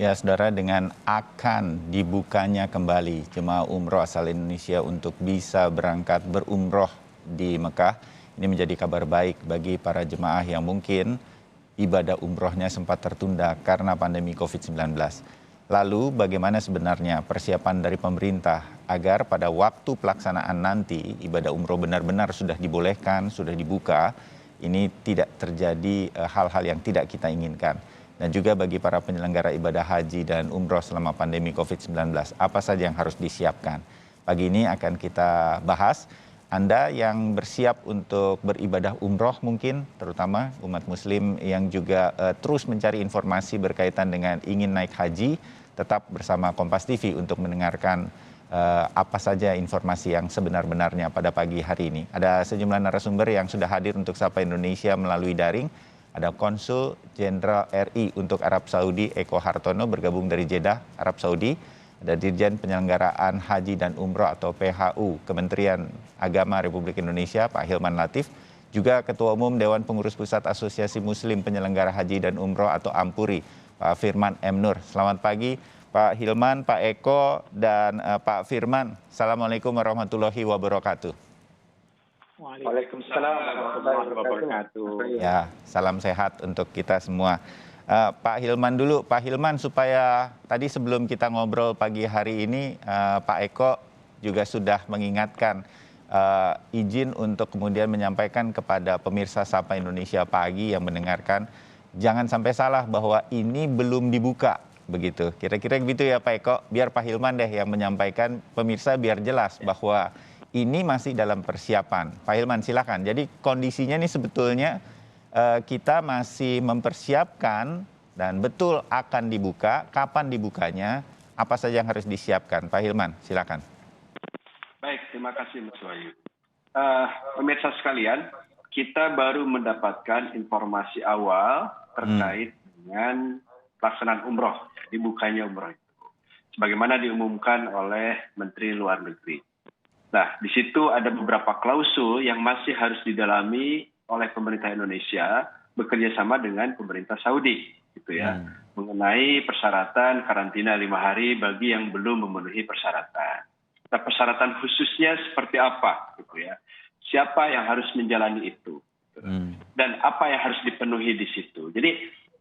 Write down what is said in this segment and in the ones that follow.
Ya, saudara, dengan akan dibukanya kembali jemaah umroh asal Indonesia untuk bisa berangkat berumroh di Mekah, ini menjadi kabar baik bagi para jemaah yang mungkin ibadah umrohnya sempat tertunda karena pandemi COVID-19. Lalu, bagaimana sebenarnya persiapan dari pemerintah agar pada waktu pelaksanaan nanti ibadah umroh benar-benar sudah dibolehkan, sudah dibuka, ini tidak terjadi hal-hal yang tidak kita inginkan. Dan juga bagi para penyelenggara ibadah haji dan umroh selama pandemi COVID-19, apa saja yang harus disiapkan? Pagi ini akan kita bahas. Anda yang bersiap untuk beribadah umroh mungkin, terutama umat muslim yang juga terus mencari informasi berkaitan dengan ingin naik haji, tetap bersama Kompas TV untuk mendengarkan apa saja informasi yang sebenar-benarnya pada pagi hari ini. Ada sejumlah narasumber yang sudah hadir untuk Sapa Indonesia melalui daring. Ada Konsul Jenderal RI untuk Arab Saudi, Eko Hartono, bergabung dari Jeddah, Arab Saudi. Ada Dirjen Penyelenggaraan Haji dan Umroh atau PHU, Kementerian Agama Republik Indonesia, Pak Hilman Latif. Juga Ketua Umum Dewan Pengurus Pusat Asosiasi Muslim Penyelenggara Haji dan Umroh atau AMPURI, Pak Firman M. Nur. Selamat pagi, Pak Hilman, Pak Eko, dan Pak Firman. Assalamualaikum warahmatullahi wabarakatuh. Waalaikumsalam warahmatullahi wabarakatuh. Ya, salam sehat untuk kita semua. Pak Hilman dulu, Pak Hilman, supaya tadi sebelum kita ngobrol pagi hari ini, Pak Eko juga sudah mengingatkan izin untuk kemudian menyampaikan kepada pemirsa Sapa Indonesia Pagi yang mendengarkan, jangan sampai salah bahwa ini belum dibuka, begitu. Kira-kira begitu ya Pak Eko, biar Pak Hilman deh yang menyampaikan, pemirsa biar jelas bahwa ini masih dalam persiapan. Pak Hilman, silakan. Jadi kondisinya ini sebetulnya kita masih mempersiapkan dan betul akan dibuka. Kapan dibukanya? Apa saja yang harus disiapkan? Pak Hilman, silakan. Baik, terima kasih Mas Wahyu. Pemirsa sekalian, kita baru mendapatkan informasi awal terkait dengan pelaksanaan umroh, dibukanya umroh itu. Sebagaimana diumumkan oleh Menteri Luar Negeri. Nah, di situ ada beberapa klausul yang masih harus didalami oleh pemerintah Indonesia bekerja sama dengan pemerintah Saudi, gitu ya, mengenai persyaratan karantina 5 hari bagi yang belum memenuhi persyaratan. Nah, persyaratan khususnya seperti apa, gitu ya? Siapa yang harus menjalani itu, dan apa yang harus dipenuhi di situ. Jadi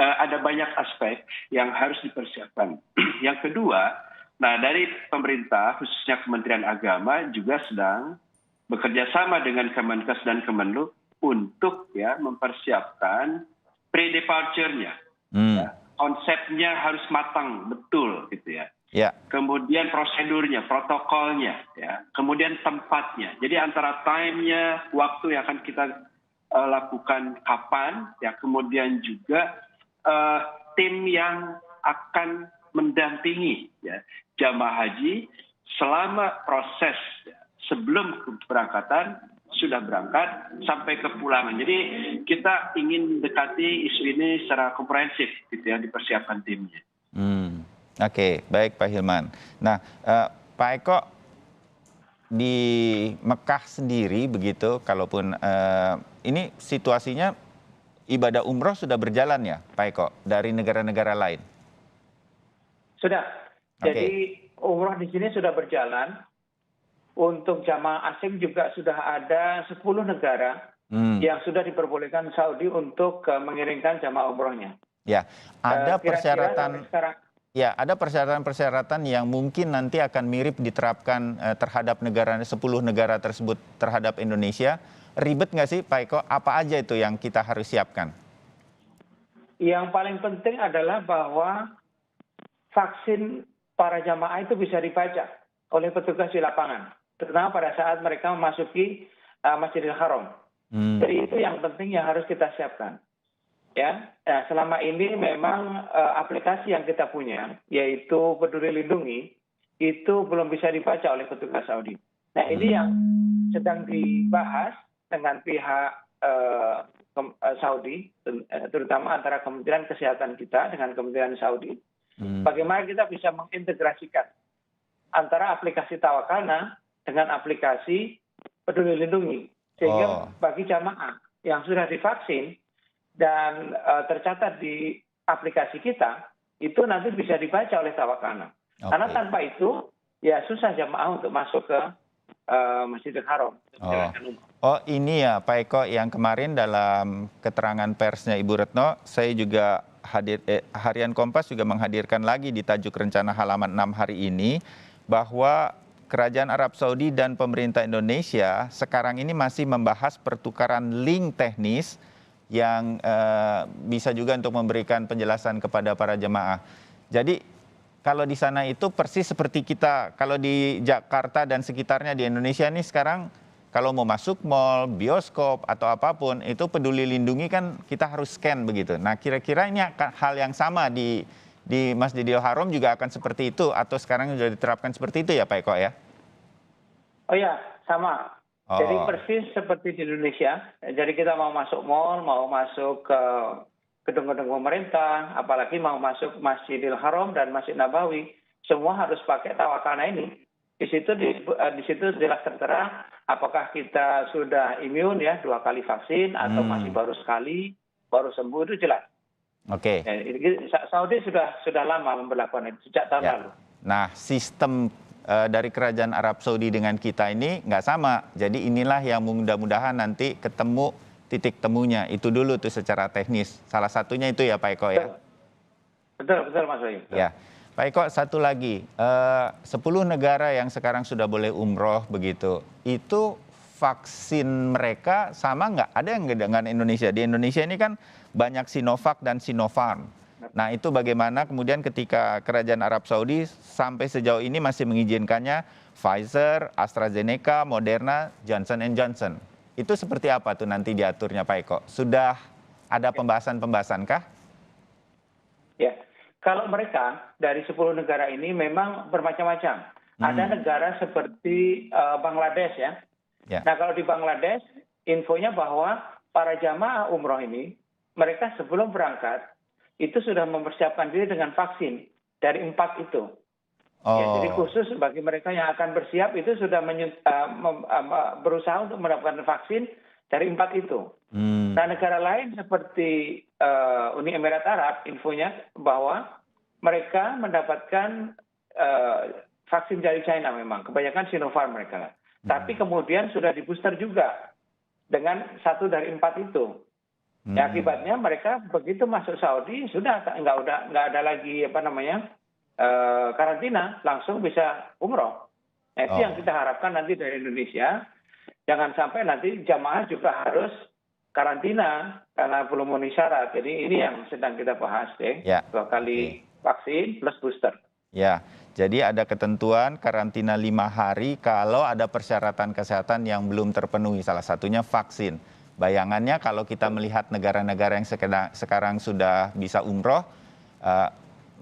ada banyak aspek yang harus dipersiapkan. Yang kedua. Nah, dari pemerintah, khususnya Kementerian Agama juga sedang bekerja sama dengan Kemenkes dan Kemenlu untuk ya mempersiapkan pre-departure-nya. Ya. Konsepnya harus matang, betul gitu ya. Kemudian prosedurnya, protokolnya, ya. Kemudian tempatnya. Jadi antara time-nya, waktu yang akan kita lakukan kapan, ya. Kemudian juga tim yang akan mendampingi ya, jamaah haji selama proses ya, sebelum keberangkatan, sudah berangkat sampai kepulangan. Jadi kita ingin dekati isu ini secara komprehensif gitu ya, dipersiapkan timnya. Oke, baik Pak Hilman. Nah, Pak Eko, di Mekah sendiri begitu, kalaupun ini situasinya ibadah umroh sudah berjalan ya Pak Eko dari negara-negara lain? Sudah. Jadi umroh di sini sudah berjalan. Untuk jamaah asing juga sudah ada 10 negara yang sudah diperbolehkan Saudi untuk mengirimkan jamaah umrohnya. Ya, ada persyaratan. Ya, ada persyaratan-persyaratan yang mungkin nanti akan mirip diterapkan terhadap 10 negara tersebut terhadap Indonesia. Ribet nggak sih Pak Eko? Apa aja itu yang kita harus siapkan? Yang paling penting adalah bahwa vaksin para jamaah itu bisa dibaca oleh petugas di lapangan, terutama pada saat mereka memasuki Masjidil Haram. Jadi itu yang penting yang harus kita siapkan. Ya, nah, selama ini memang aplikasi yang kita punya, yaitu Peduli Lindungi, itu belum bisa dibaca oleh petugas Saudi. Nah, ini yang sedang dibahas dengan pihak Saudi, terutama antara Kementerian Kesehatan kita dengan Kementerian Saudi. Bagaimana kita bisa mengintegrasikan antara aplikasi Tawakalna dengan aplikasi Peduli Lindungi. Sehingga bagi jamaah yang sudah divaksin dan tercatat di aplikasi kita, itu nanti bisa dibaca oleh tawakana. Karena Oke. tanpa itu ya susah jamaah untuk masuk ke Masjidil Haram untuk Oh. menjalankan umroh. Oh ini ya Pak Eko, yang kemarin dalam keterangan persnya Ibu Retno, saya juga Harian Kompas juga menghadirkan lagi di tajuk rencana halaman 6 hari ini, bahwa Kerajaan Arab Saudi dan pemerintah Indonesia sekarang ini masih membahas pertukaran link teknis yang bisa juga untuk memberikan penjelasan kepada para jemaah. Jadi kalau di sana itu persis seperti kita, kalau di Jakarta dan sekitarnya di Indonesia ini sekarang kalau mau masuk mall, bioskop atau apapun itu Peduli Lindungi kan kita harus scan begitu. Nah kira-kira ini akan hal yang sama di Masjidil Haram juga akan seperti itu atau sekarang sudah diterapkan seperti itu ya Pak Eko ya? Oh ya, sama. Oh. Jadi persis seperti di Indonesia. Jadi kita mau masuk mall, mau masuk ke gedung-gedung pemerintah, apalagi mau masuk Masjidil Haram dan Masjid Nabawi, semua harus pakai tawakana ini. Di situ jelas tertera apakah kita sudah imun ya 2 kali vaksin atau masih baru sekali, baru sembuh, itu jelas. Oke. Saudi sudah lama memperlakukan itu sejak tahun lalu. Nah sistem dari Kerajaan Arab Saudi dengan kita ini nggak sama. Jadi inilah yang mudah-mudahan nanti ketemu titik temunya. Itu dulu tuh secara teknis. Salah satunya itu ya Pak Eko ya? Betul Mas Wahyu. Ya. Pak Eko, satu lagi. 10 negara yang sekarang sudah boleh umroh begitu. Itu vaksin mereka sama nggak? Ada yang dengan Indonesia? Di Indonesia ini kan banyak Sinovac dan Sinopharm. Nah itu bagaimana kemudian ketika Kerajaan Arab Saudi sampai sejauh ini masih mengizinkannya Pfizer, AstraZeneca, Moderna, Johnson & Johnson. Itu seperti apa tuh nanti diaturnya Pak Eko? Sudah ada pembahasan kah? Ya, kalau mereka dari 10 negara ini memang bermacam-macam. Ada negara seperti Bangladesh ya. Nah kalau di Bangladesh infonya bahwa para jamaah umroh ini mereka sebelum berangkat itu sudah mempersiapkan diri dengan vaksin dari 4 itu. Ya, jadi khusus bagi mereka yang akan bersiap itu sudah berusaha untuk mendapatkan vaksin dari 4 itu. Nah negara lain seperti Uni Emirat Arab infonya bahwa mereka mendapatkan vaksin dari China memang, kebanyakan Sinopharm mereka. Tapi kemudian sudah di booster juga dengan 1 dari 4 itu. Ya, akibatnya mereka begitu masuk Saudi sudah nggak ada lagi karantina, langsung bisa umroh. Nah, itu yang kita harapkan nanti dari Indonesia. Jangan sampai nanti jamaah juga harus karantina karena belum memenuhi syarat. Jadi ini yang sedang kita bahas ya. 2 kali vaksin plus booster. Ya, jadi ada ketentuan karantina 5 hari kalau ada persyaratan kesehatan yang belum terpenuhi, salah satunya vaksin. Bayangannya kalau kita melihat negara-negara yang sekarang sudah bisa umroh,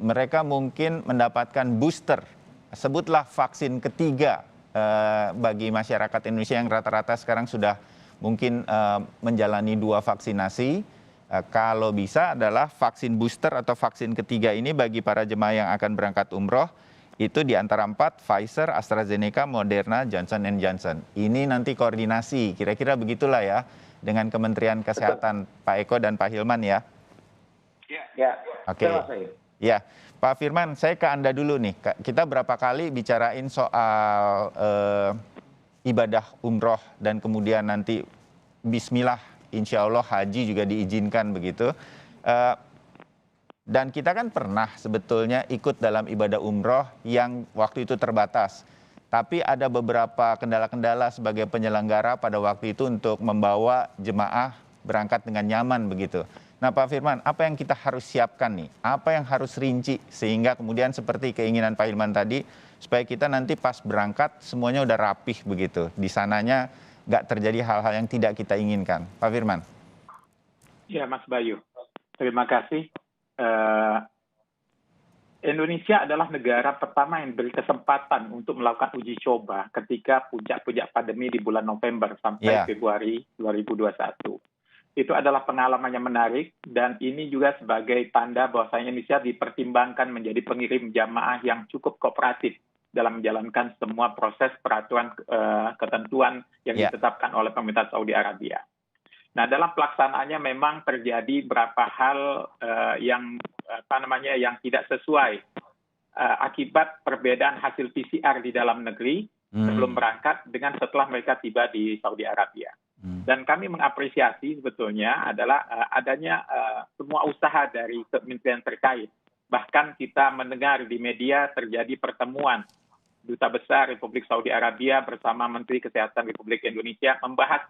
mereka mungkin mendapatkan booster, sebutlah vaksin ketiga bagi masyarakat Indonesia yang rata-rata sekarang sudah mungkin menjalani 2 vaksinasi. Kalau bisa adalah vaksin booster atau vaksin ketiga ini bagi para jemaah yang akan berangkat umroh, itu di antara 4, Pfizer, AstraZeneca, Moderna, Johnson & Johnson. Ini nanti koordinasi, kira-kira begitulah ya, dengan Kementerian Kesehatan. Betul. Pak Eko dan Pak Hilman ya. Ya. Oke. Ya, Pak Firman, saya ke Anda dulu nih. Kita berapa kali bicarain soal ibadah umroh dan kemudian nanti bismillah, insya Allah haji juga diizinkan begitu. Dan kita kan pernah sebetulnya ikut dalam ibadah umroh yang waktu itu terbatas. Tapi ada beberapa kendala-kendala sebagai penyelenggara pada waktu itu untuk membawa jemaah berangkat dengan nyaman begitu. Nah Pak Firman, apa yang kita harus siapkan nih? Apa yang harus rinci sehingga kemudian seperti keinginan Pak Hilman tadi, supaya kita nanti pas berangkat semuanya udah rapih begitu. Di sananya nggak terjadi hal-hal yang tidak kita inginkan. Pak Firman. Ya Mas Bayu, terima kasih. Indonesia adalah negara pertama yang diberi kesempatan untuk melakukan uji coba ketika puncak-puncak pandemi di bulan November sampai Februari 2021. Itu adalah pengalaman yang menarik dan ini juga sebagai tanda bahwasanya Indonesia dipertimbangkan menjadi pengirim jamaah yang cukup kooperatif dalam menjalankan semua proses peraturan ketentuan yang ditetapkan oleh pemerintah Saudi Arabia. Nah, dalam pelaksanaannya memang terjadi beberapa hal yang yang tidak sesuai akibat perbedaan hasil PCR di dalam negeri sebelum berangkat dengan setelah mereka tiba di Saudi Arabia. Dan kami mengapresiasi sebetulnya adalah adanya semua usaha dari kementerian terkait. Bahkan kita mendengar di media terjadi pertemuan Duta Besar Republik Saudi Arabia bersama Menteri Kesehatan Republik Indonesia membahas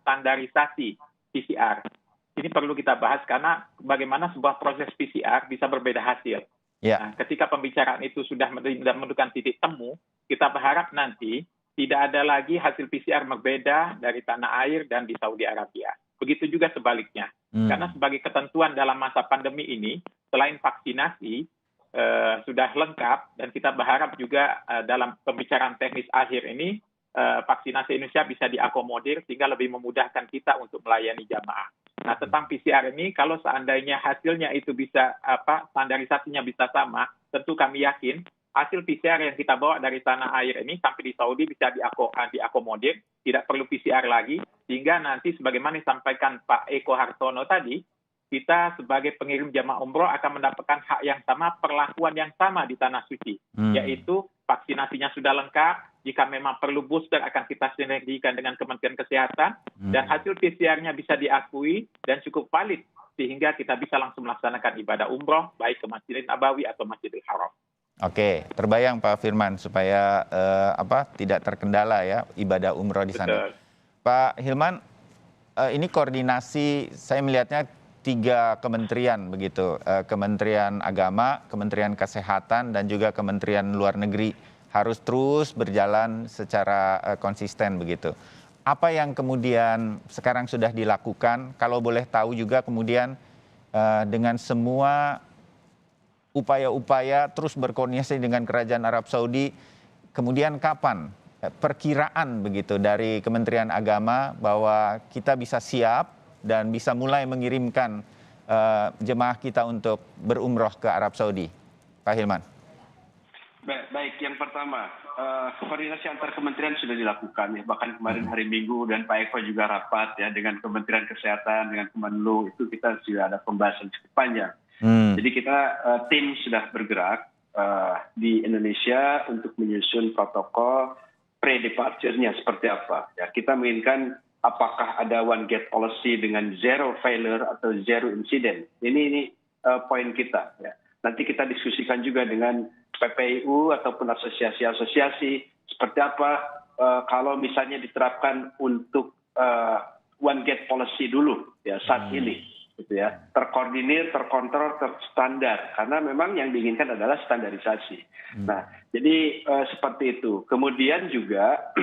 standarisasi PCR. Ini perlu kita bahas karena bagaimana sebuah proses PCR bisa berbeda hasil. Nah, ketika pembicaraan itu sudah menentukan titik temu, kita berharap nanti tidak ada lagi hasil PCR berbeda dari tanah air dan di Saudi Arabia. Begitu juga sebaliknya. Karena sebagai ketentuan dalam masa pandemi ini, selain vaksinasi sudah lengkap, dan kita berharap juga dalam pembicaraan teknis akhir ini, vaksinasi Indonesia bisa diakomodir sehingga lebih memudahkan kita untuk melayani jamaah. Nah, tentang PCR ini, kalau seandainya hasilnya itu bisa, standarisasinya bisa sama, tentu kami yakin hasil PCR yang kita bawa dari tanah air ini sampai di Saudi bisa diakomodir, tidak perlu PCR lagi, sehingga nanti sebagaimana disampaikan Pak Eko Hartono tadi, kita sebagai pengirim jamaah umroh akan mendapatkan hak yang sama, perlakuan yang sama di Tanah Suci, yaitu vaksinasinya sudah lengkap, jika memang perlu booster akan kita sinergikan dengan Kementerian Kesehatan, dan hasil PCR-nya bisa diakui dan cukup valid, sehingga kita bisa langsung melaksanakan ibadah umroh, baik ke Masjidil Nabawi atau Masjidil Haram. Oke, terbayang Pak Firman supaya tidak terkendala ya ibadah umroh di sana. Betul. Pak Hilman, ini koordinasi saya melihatnya 3 kementerian begitu, Kementerian Agama, Kementerian Kesehatan, dan juga Kementerian Luar Negeri harus terus berjalan secara konsisten begitu. Apa yang kemudian sekarang sudah dilakukan? Kalau boleh tahu juga kemudian dengan semua upaya-upaya terus berkoordinasi dengan Kerajaan Arab Saudi, kemudian kapan perkiraan begitu dari Kementerian Agama bahwa kita bisa siap dan bisa mulai mengirimkan jemaah kita untuk berumroh ke Arab Saudi? Pak Hilman. Baik, yang pertama, koordinasi antar kementerian sudah dilakukan ya. Bahkan kemarin hari Minggu dan Pak Eko juga rapat ya dengan Kementerian Kesehatan, dengan Kemenlu, itu kita sudah ada pembahasan cukup panjang. Jadi kita tim sudah bergerak di Indonesia untuk menyusun protokol pre-departure-nya seperti apa. Ya, kita menginginkan apakah ada one gate policy dengan zero failure atau zero incident. Ini poin kita. Ya. Nanti kita diskusikan juga dengan PPIU ataupun asosiasi-asosiasi seperti apa kalau misalnya diterapkan untuk one gate policy dulu ya saat ini. Gitu ya, terkoordinir, terkontrol, terstandar, karena memang yang diinginkan adalah standarisasi. Nah, jadi seperti itu. Kemudian juga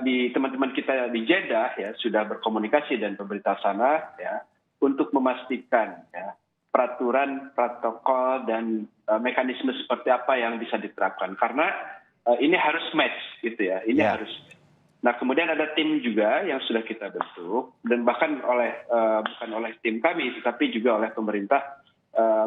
di teman-teman kita di Jeddah ya sudah berkomunikasi dan pemerintah sana ya untuk memastikan ya peraturan, protokol dan mekanisme seperti apa yang bisa diterapkan. Karena ini harus match gitu ya, ini harus. Nah, kemudian ada tim juga yang sudah kita bentuk dan bahkan bukan oleh tim kami, tetapi juga oleh pemerintah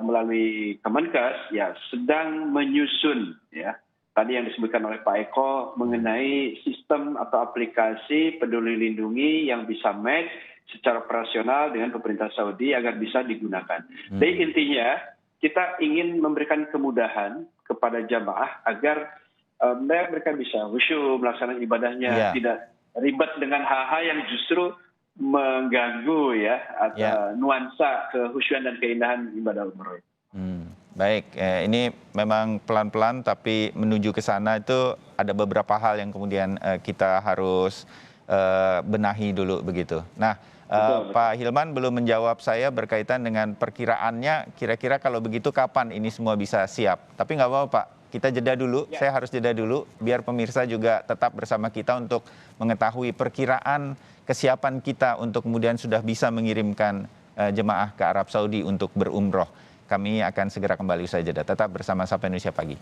melalui Kemenkes ya sedang menyusun ya tadi yang disebutkan oleh Pak Eko mengenai sistem atau aplikasi Peduli Lindungi yang bisa match secara operasional dengan pemerintah Saudi agar bisa digunakan. Jadi intinya kita ingin memberikan kemudahan kepada jamaah agar mereka bisa khusyuk melaksanakan ibadahnya, tidak ribet dengan hal-hal yang justru mengganggu ya atau nuansa kehusyuan dan keindahan ibadah umroh. Baik, ini memang pelan-pelan tapi menuju ke sana itu ada beberapa hal yang kemudian kita harus benahi dulu begitu. Nah, betul. Pak Hilman belum menjawab saya berkaitan dengan perkiraannya kira-kira kalau begitu kapan ini semua bisa siap. Tapi nggak apa-apa Pak. Kita jeda dulu, saya harus jeda dulu biar pemirsa juga tetap bersama kita untuk mengetahui perkiraan kesiapan kita untuk kemudian sudah bisa mengirimkan jemaah ke Arab Saudi untuk berumroh. Kami akan segera kembali usai jeda. Tetap bersama Sapa Indonesia Pagi.